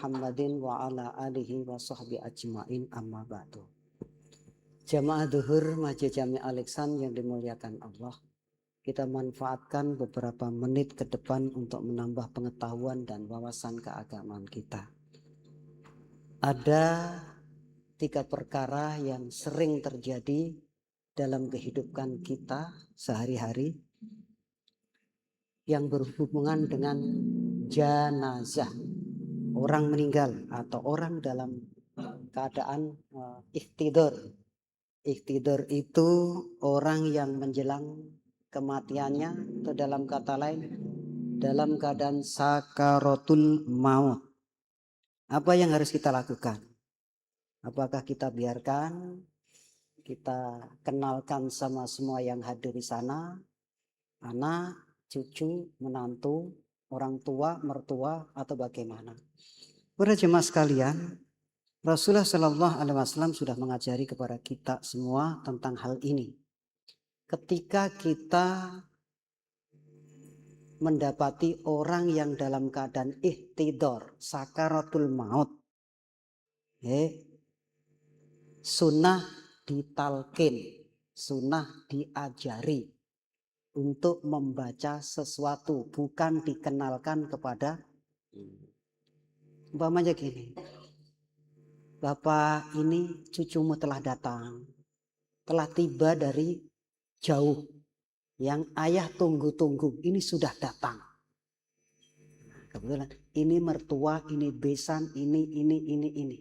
Muhammadin wa ala alihi wa sahbihi ajma'in amma ba'du. Jamaah duhur Masjid Jami Al-Ihsan yang dimuliakan Allah, kita manfaatkan beberapa menit ke depan untuk menambah pengetahuan dan wawasan keagamaan kita. Ada 3 perkara yang sering terjadi dalam kehidupan kita sehari-hari yang berhubungan dengan jenazah, orang meninggal atau orang dalam keadaan ikhtidur. Ikhtidur itu orang yang menjelang kematiannya, atau dalam kata lain dalam keadaan sakaratul maut. Apa yang harus kita lakukan? Apakah kita biarkan, kita kenalkan sama semua yang hadir di sana, anak, cucu, menantu, orang tua, mertua, atau bagaimana? Para jemaah sekalian, Rasulullah Shallallahu Alaihi Wasallam sudah mengajari kepada kita semua tentang hal ini. Ketika kita mendapati orang yang dalam keadaan ihtidor, sakaratul maut, sunnah ditalkin, sunnah diajari untuk membaca sesuatu, bukan dikenalkan kepada. Umpamanya gini, Bapak, ini cucumu telah datang, telah tiba dari jauh, yang ayah tunggu-tunggu, ini sudah datang. Kebetulan ini mertua, ini besan, ini.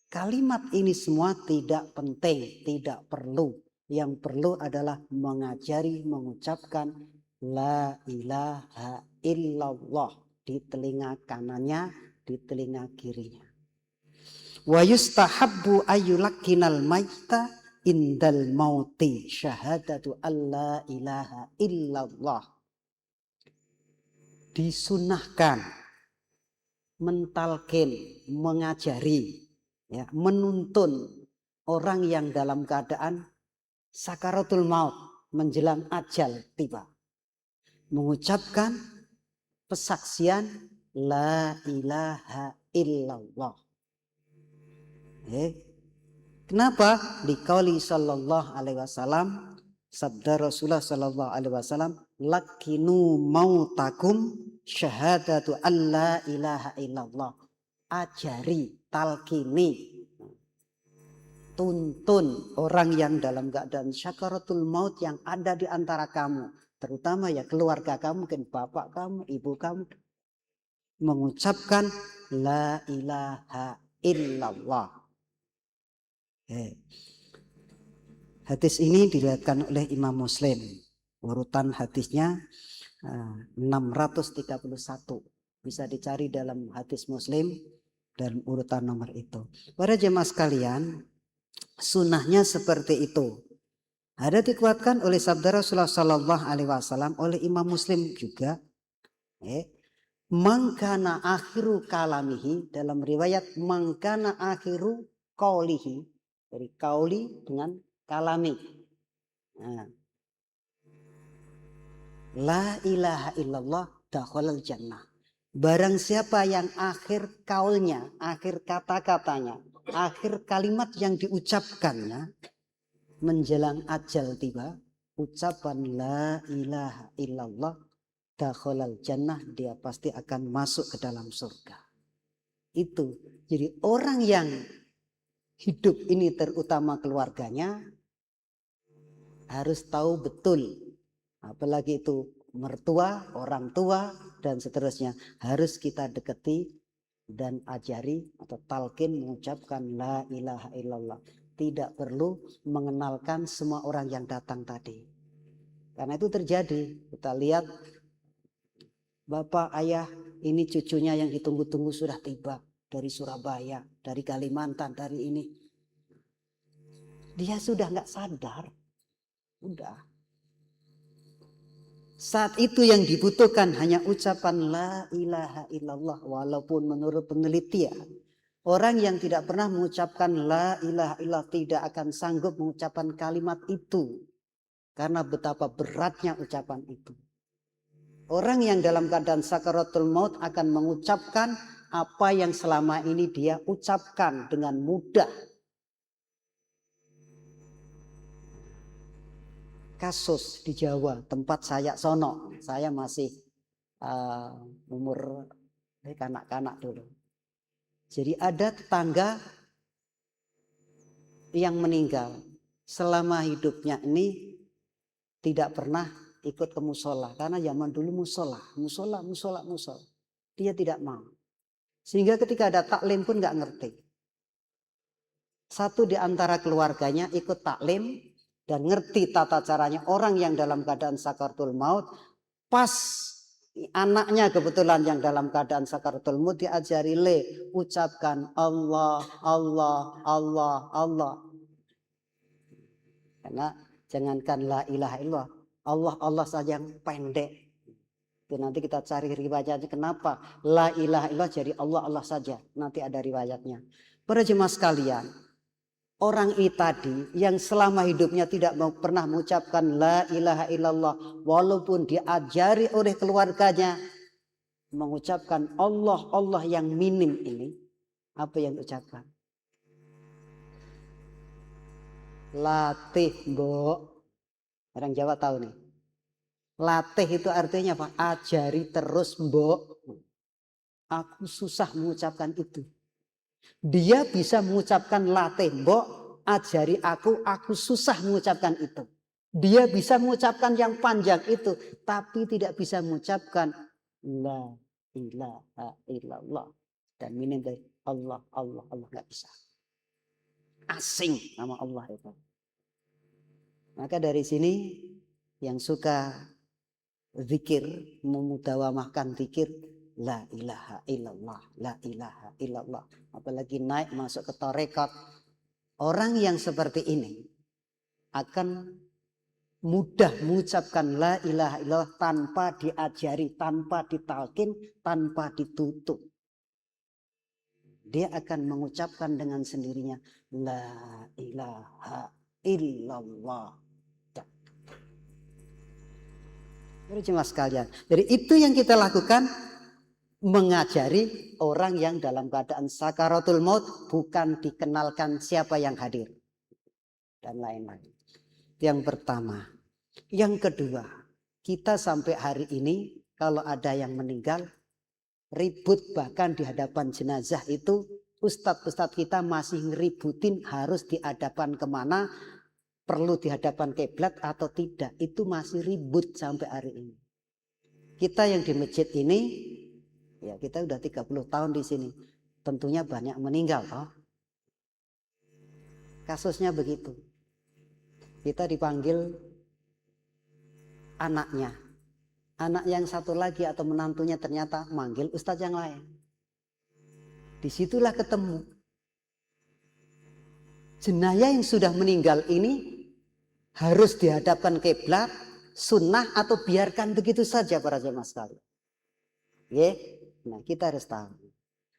Kalimat ini semua tidak penting, tidak perlu. Yang perlu adalah mengajari, mengucapkan la ilaha illallah di telinga kanannya, di telinga kirinya. Wa yustahabbu ayyulakkinal maita indal mauti syahadatu alla ilaha illallah. Disunahkan mentalkin, mengajari, ya, menuntun orang yang dalam keadaan sakaratul maut, menjelang ajal tiba, mengucapkan pesaksian la ilaha illallah. Kenapa? Liqauli sallallahu alaihi wasallam, sabda Rasulullah sallallahu alaihi wasallam, lakinu mautakum syahadatu alla ilaha illallah. Ajari, talkini, tuntun orang yang dalam keadaan syakaratul maut yang ada di antara kamu, terutama ya keluarga kamu, mungkin bapak kamu, ibu kamu, mengucapkan la ilaha illallah. Hadis ini diriwayatkan oleh Imam Muslim. Urutan hadisnya 631. Bisa dicari dalam hadis Muslim dalam urutan nomor itu. Para jemaah sekalian, sunnahnya seperti itu. Ada dikuatkan oleh sabda Rasulullah Sallallahu Alaihi Wasallam, oleh Imam Muslim juga. Mangkana akhiru kalamihi, dalam riwayat mangkana akhiru kaulihi, dari kauli dengan kalami. La ilaha illallah dakhalal jannah. Barang siapa yang akhir kaulnya, akhir kata-katanya, akhir kalimat yang diucapkannya menjelang ajal tiba, ucapan la ilaha illallah dakhalal jannah, dia pasti akan masuk ke dalam surga. Itu. Jadi orang yang hidup ini, terutama keluarganya, harus tahu betul, apalagi itu mertua, orang tua, dan seterusnya, harus kita dekati dan ajari atau talkin mengucapkan la ilaha illallah. Tidak perlu mengenalkan semua orang yang datang tadi, karena itu terjadi. Kita lihat bapak, ayah, ini cucunya yang ditunggu-tunggu sudah tiba dari Surabaya, dari Kalimantan, dari ini. Dia sudah nggak sadar. Udah. Saat itu yang dibutuhkan hanya ucapan la ilaha illallah. Walaupun menurut penelitian, orang yang tidak pernah mengucapkan la ilaha illallah tidak akan sanggup mengucapkan kalimat itu. Karena betapa beratnya ucapan itu. Orang yang dalam keadaan sakaratul maut akan mengucapkan apa yang selama ini dia ucapkan dengan mudah. Kasus di Jawa, tempat saya sono, saya masih umur kanak-kanak dulu. Jadi ada tetangga yang meninggal selama hidupnya ini tidak pernah ikut ke musola, karena zaman dulu musola. Dia tidak mau. Sehingga ketika ada taklim pun nggak ngerti. Satu di antara keluarganya ikut taklim dan ngerti tata caranya. Orang yang dalam keadaan sakaratul maut, pas anaknya kebetulan yang dalam keadaan sakaratul maut diajari, ucapkan Allah, Allah, Allah, Allah. Karena jangankan la ilaha illallah, Allah, Allah saja yang pendek. Itu nanti kita cari riwayatnya kenapa la ilaha illallah jadi Allah, Allah saja. Nanti ada riwayatnya. Para jemaah sekalian, orang ini tadi yang selama hidupnya tidak pernah mengucapkan la ilaha illallah, walaupun diajari oleh keluarganya mengucapkan Allah, Allah yang minim ini, apa yang diucapkan? Latih, mbok. Orang Jawa tahu nih. Latih itu artinya apa? Ajari terus, mbok. Aku susah mengucapkan itu. Dia bisa mengucapkan latih, mbok, ajari aku susah mengucapkan itu. Dia bisa mengucapkan yang panjang itu, tapi tidak bisa mengucapkan la ilaha illallah. Dan minim dari Allah, Allah, Allah, nggak bisa. Asing nama Allah itu. Maka dari sini yang suka zikir, memudawamahkan zikir, la ilaha illallah, la ilaha illallah. Apalagi naik masuk ke tarekat, orang yang seperti ini akan mudah mengucapkan la ilaha illallah tanpa diajari, tanpa ditalkin, tanpa ditutup. Dia akan mengucapkan dengan sendirinya la ilaha illallah. Jemaah sekalian, jadi itu yang kita lakukan, mengajari orang yang dalam keadaan sakaratul maut, bukan dikenalkan siapa yang hadir dan lain-lain. Yang pertama. Yang kedua, kita sampai hari ini kalau ada yang meninggal, ribut bahkan di hadapan jenazah itu, ustadz-ustadz kita masih ngeributin harus dihadapan kemana, perlu dihadapan kiblat atau tidak. Itu masih ribut sampai hari ini. Kita yang di masjid ini, ya kita udah 30 tahun di sini, tentunya banyak meninggal toh. Kasusnya begitu. Kita dipanggil anaknya. Anak yang satu lagi atau menantunya ternyata manggil ustadz yang lain. Disitulah ketemu. Jenazah yang sudah meninggal ini harus dihadapkan kiblat, sunnah atau biarkan begitu saja para jemaah sekalian. Nah kita harus tahu.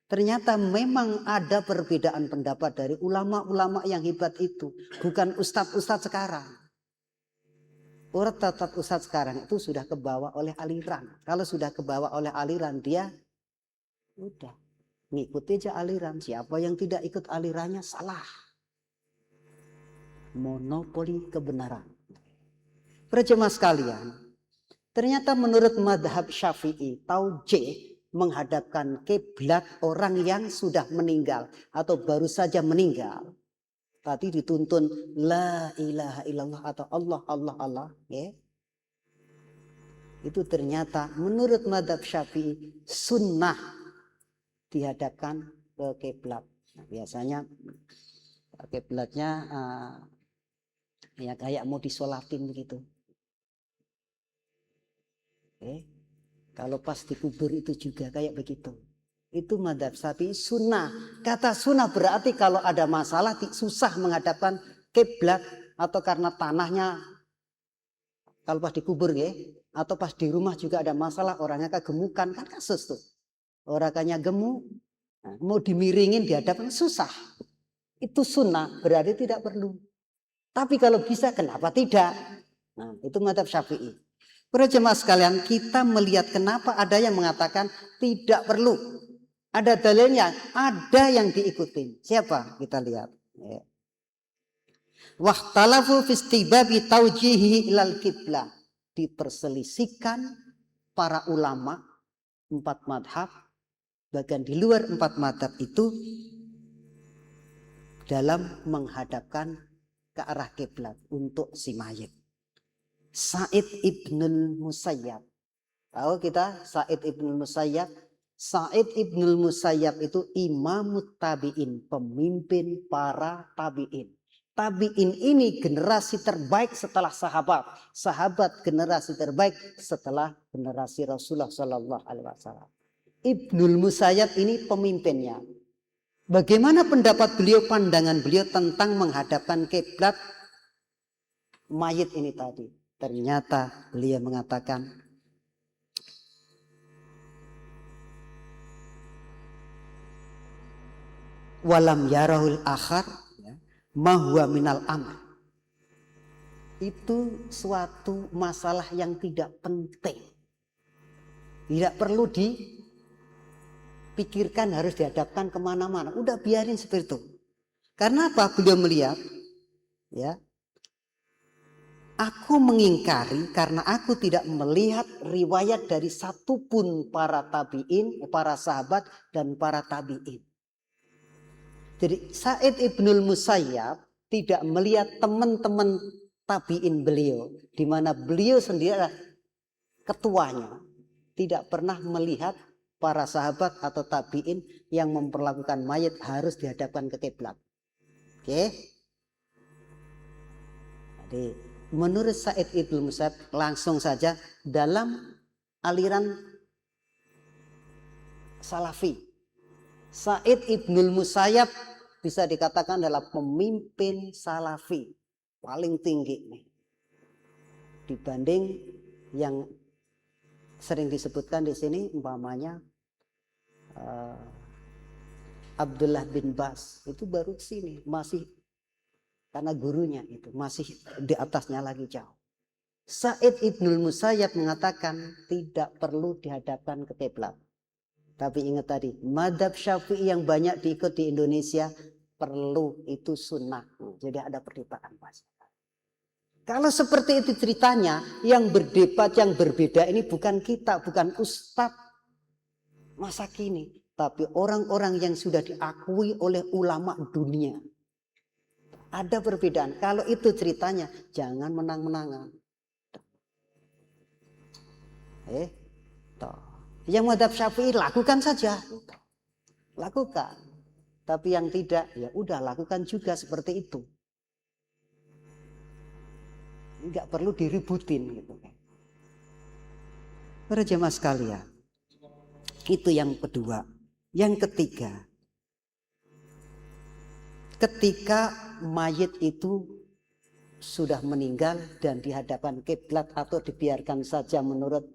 Ternyata memang ada perbedaan pendapat dari ulama-ulama yang hebat itu. Bukan ustadz-ustadz sekarang. Ustadz sekarang itu sudah kebawa oleh aliran. Kalau sudah kebawa oleh aliran dia udah ngikuti aja aliran. Siapa yang tidak ikut alirannya salah. Monopoli kebenaran. Para jemaah sekalian, ternyata menurut madhab Syafi'i, taujih menghadapkan kiblat orang yang sudah meninggal atau baru saja meninggal. Tadi dituntun la ilaha illallah atau Allah, Allah, Allah. Ya. Itu ternyata menurut madhab Syafi'i sunnah dihadapkan ke kiblat. Nah, biasanya kiblatnya ya kayak mau disolatin begitu. Kalau pas dikubur itu juga kayak begitu. Itu madhab Syafi'i sunnah. Kata sunnah berarti kalau ada masalah susah menghadapkan kiblat atau karena tanahnya kalau pas dikubur ya, atau pas di rumah juga ada masalah orangnya kegemukan kan kasus tuh. Orangnya gemuk, mau dimiringin dihadapkan susah. Itu sunnah berarti tidak perlu. Tapi kalau bisa kenapa tidak? Nah, itu madhab Syafi'i. Para jemaah sekalian, kita melihat kenapa ada yang mengatakan tidak perlu. Ada dalilnya, ada yang diikutin. Siapa? Kita lihat. Ya. Wahtalafu fi istibabi taujihi ilal kiblah. Diperselisihkan para ulama 4 madhab, bahkan di luar 4 madhab itu dalam menghadapkan ke arah kiblat untuk si mayit. Sa'id ibnul Musayyab. Tahu kita Sa'id ibnul Musayyab? Sa'id ibnul Musayyab itu imamut tabi'in, pemimpin para tabi'in. Tabi'in ini generasi terbaik setelah sahabat. Sahabat generasi terbaik setelah generasi Rasulullah Sallallahu Alaihi Wasallam. Ibnul Musayyab ini pemimpinnya. Bagaimana pendapat beliau, pandangan beliau tentang menghadapkan kiblat mayit ini tadi? Ternyata beliau mengatakan, walam yarahul akhar mahwa minal amr. Itu suatu masalah yang tidak penting. Tidak perlu dipikirkan harus dihadapkan kemana-mana. Udah biarin seperti itu. Karena apa? Beliau melihat, ya, aku mengingkari karena aku tidak melihat riwayat dari satupun para tabi'in, para sahabat dan para tabi'in. Jadi Sa'id ibnul Musayyab tidak melihat teman-teman tabi'in beliau, di mana beliau sendiri adalah ketuanya, tidak pernah melihat para sahabat atau tabi'in yang memperlakukan mayit harus dihadapkan ke kiblat. Oke? Jadi menurut Sa'id ibnul Musayyab langsung saja dalam aliran Salafi, Sa'id ibnul Musayyab bisa dikatakan adalah pemimpin Salafi paling tinggi nih, dibanding yang sering disebutkan di sini umpamanya Abdullah bin Bas, itu baru sini masih karena gurunya itu masih di atasnya lagi jauh. Sa'id ibnul Musayyab mengatakan tidak perlu dihadapkan ke kiblat. Tapi ingat tadi, madhab Syafi'i yang banyak diikut di Indonesia perlu, itu sunnah. Jadi ada perdebatan pas. Kalau seperti itu ceritanya, yang berdebat, yang berbeda ini bukan kita, bukan ustadz masa kini, tapi orang-orang yang sudah diakui oleh ulama dunia. Ada perbedaan. Kalau itu ceritanya, jangan menang-menangan. Yang madhab Syafi'i lakukan saja, lakukan. Tapi yang tidak, ya udah lakukan juga seperti itu. Enggak perlu diributin gitu. Para jemaah sekalian, itu yang kedua. Yang ketiga, ketika mayit itu sudah meninggal dan dihadapkan kiblat atau dibiarkan saja menurut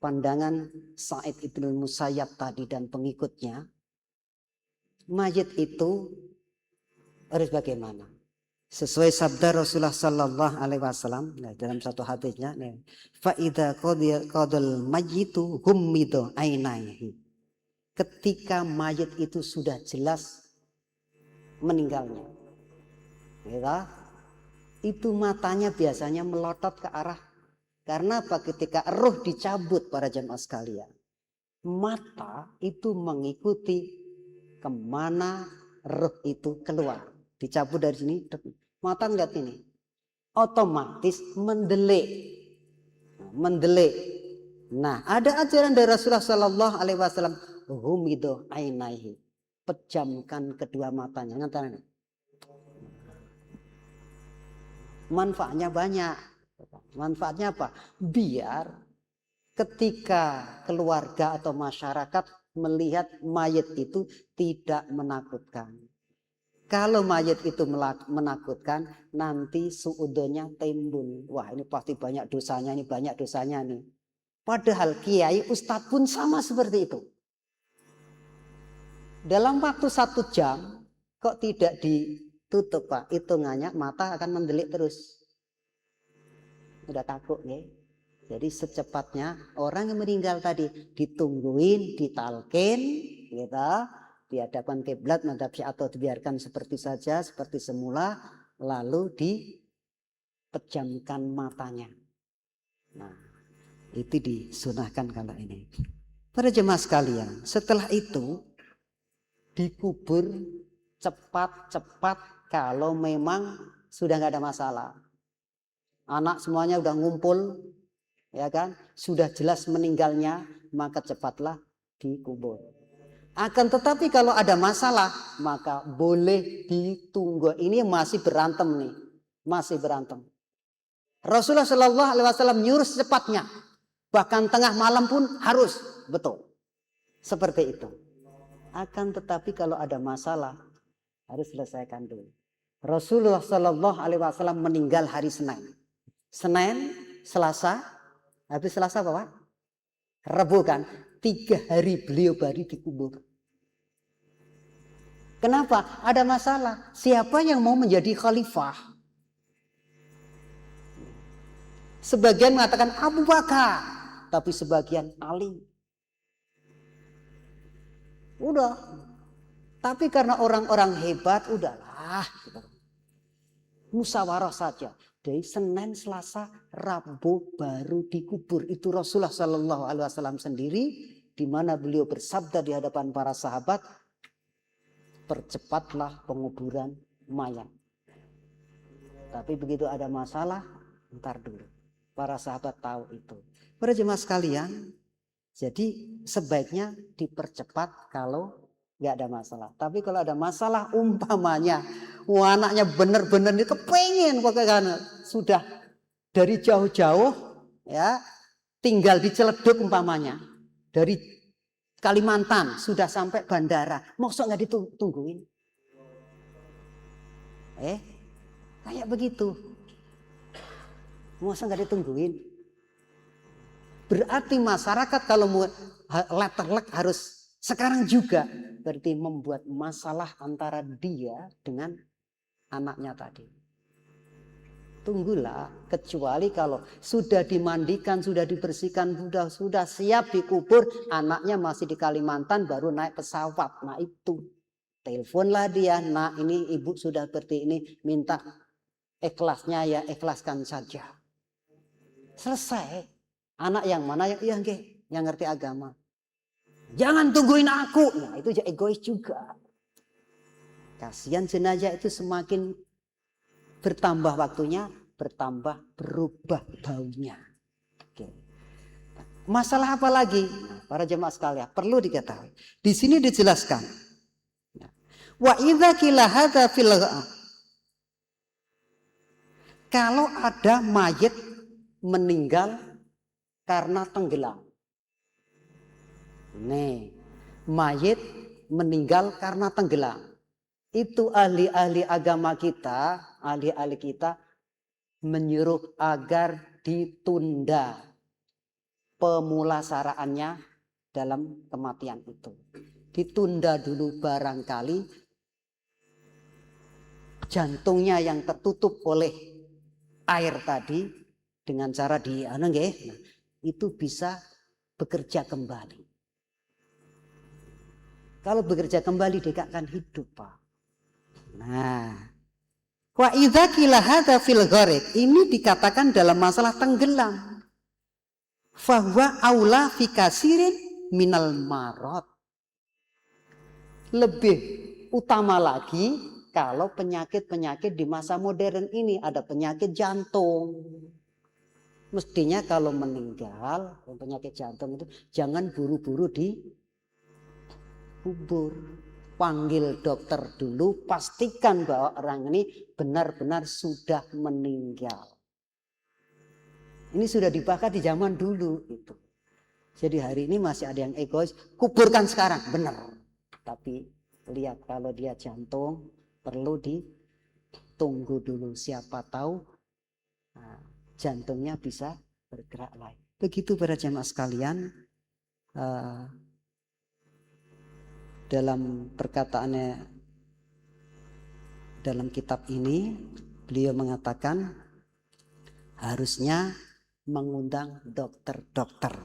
pandangan Sa'id ibnul Musayyab tadi dan pengikutnya, mayit itu harus bagaimana? Sesuai sabda Rasulullah Sallallahu Alaihi Wasallam dalam satu hadisnya, faida qadal mayyitu hummido ainaihi. Ketika mayit itu sudah jelas meninggalnya, ya, itu matanya biasanya melotot ke arah. Karena apa? Ketika roh dicabut, para jemaah sekalian, mata itu mengikuti kemana roh itu keluar. Dicabut dari sini, mata ngeliat ini, otomatis mendelik. Nah, ada ajaran dari Rasulullah Sallallahu Alaihi Wasallam, humido ainaihi, pejamkan kedua matanya. Manfaatnya banyak. Manfaatnya apa? Biar ketika keluarga atau masyarakat melihat mayit itu tidak menakutkan. Kalau mayit itu menakutkan, nanti suudonya timbul. Wah, ini pasti banyak dosanya, ini banyak dosanya nih. Padahal kiai, ustadz pun sama seperti itu. Dalam waktu 1 jam, kok tidak ditutup, Pak? Hitungannya mata akan mendelik terus. Udah takut ya. Jadi secepatnya orang yang meninggal tadi ditungguin, ditalkin, gitu, dihadapkan kiblat madhab atau dibiarkan seperti saja, seperti semula, lalu dipejamkan matanya. Nah, itu disunahkan kalau ini. Para jemaah sekalian, setelah itu dikubur cepat-cepat kalau memang sudah nggak ada masalah. Anak semuanya udah ngumpul, ya kan, sudah jelas meninggalnya, maka cepatlah dikubur. Akan tetapi kalau ada masalah, maka boleh ditunggu. Ini masih berantem nih, masih berantem. Rasulullah Shallallahu Alaihi Wasallam nyuruh secepatnya, bahkan tengah malam pun harus, betul, seperti itu. Akan tetapi kalau ada masalah, harus selesaikan dulu. Rasulullah Shallallahu Alaihi Wasallam meninggal hari Senin, Selasa, habis Selasa apa Pak? Rabu kan, 3 hari beliau baru dikubur. Kenapa? Ada masalah. Siapa yang mau menjadi khalifah? Sebagian mengatakan Abu Bakar, tapi sebagian Ali. Udah. Tapi karena orang-orang hebat, udahlah. Musyawarah saja. Dari Senin, Selasa, Rabu baru dikubur. Itu Rasulullah Shallallahu Alaihi Wasallam sendiri, di mana beliau bersabda di hadapan para sahabat, percepatlah penguburan mayat. Tapi begitu ada masalah, ntar dulu. Para sahabat tahu itu. Para jemaah sekalian, jadi sebaiknya dipercepat kalau nggak ada masalah. Tapi kalau ada masalah umpamanya, anaknya benar-benar ini kepengen pokoknya sudah dari jauh-jauh, ya, tinggal di Ciledug umpamanya, dari Kalimantan sudah sampai bandara, maksud nggak ditungguin? Kayak begitu. Masa nggak ditungguin? Berarti masyarakat kalau mau letterlek harus sekarang juga. Berarti membuat masalah antara dia dengan anaknya tadi. Tunggulah, kecuali kalau sudah dimandikan, sudah dibersihkan, sudah siap dikubur, anaknya masih di Kalimantan baru naik pesawat. Nah itu, teleponlah dia, nah ini ibu sudah seperti ini, minta ikhlasnya ya ikhlaskan saja. Selesai. Anak yang mana yang ngerti agama. Jangan tungguin aku. Nah itu egois juga. Kasihan jenazah itu semakin bertambah waktunya, bertambah berubah baunya. Oke. Masalah apa lagi? Nah, para jemaah sekalian perlu diketahui. Di sini dijelaskan. Wa idza qila hadza fil kalau ada mayit meninggal karena tenggelam. Nih, mayit meninggal karena tenggelam. Itu ahli-ahli agama kita, ahli-ahli kita menyuruh agar ditunda pemulasaraannya dalam kematian itu. Ditunda dulu barangkali jantungnya yang tertutup oleh air tadi dengan cara itu bisa bekerja kembali. Kalau bekerja kembali dia akan hidup, Pak. Nah, wa idza qila hadza fil gharik, ini dikatakan dalam masalah tenggelam. Fahuwa aula fi kasirin minal marad. Lebih utama lagi kalau penyakit-penyakit di masa modern ini, ada penyakit jantung. Mestinya kalau meninggal penyakit jantung itu jangan buru-buru dikubur. Panggil dokter dulu, pastikan bahwa orang ini benar-benar sudah meninggal. Ini sudah dibakar di zaman dulu itu. Jadi hari ini masih ada yang egois, kuburkan sekarang, benar. Tapi lihat kalau dia jantung perlu ditunggu dulu, siapa tahu jantungnya bisa bergerak lagi. Begitu para jemaah sekalian, dalam perkataannya dalam kitab ini beliau mengatakan harusnya mengundang dokter-dokter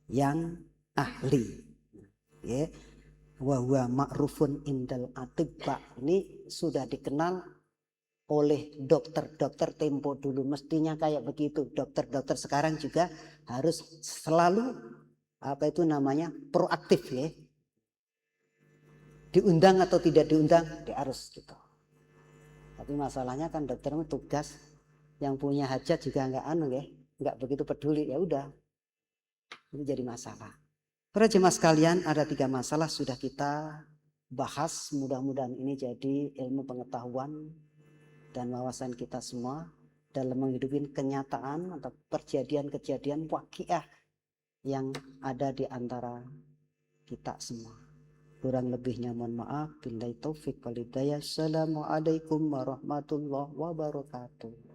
yang ahli. Ya, wa huwa ma'rufun indal atibba, ini sudah dikenal oleh dokter-dokter tempo dulu, mestinya kayak begitu. Dokter-dokter sekarang juga harus selalu proaktif ya. Diundang atau tidak diundang, dia harus gitu. Tapi masalahnya kan dokter tugas, yang punya hajat juga nggak begitu peduli, ya udah. Ini jadi masalah. Para jemaah sekalian, ada 3 masalah sudah kita bahas. Mudah-mudahan ini jadi ilmu pengetahuan dan wawasan kita semua dalam menghidupin kenyataan atau kejadian-kejadian waqiah yang ada di antara kita semua. Kurang lebihnya mohon maaf. Billahi taufik wal hidayah. Assalamualaikum warahmatullahi wabarakatuh.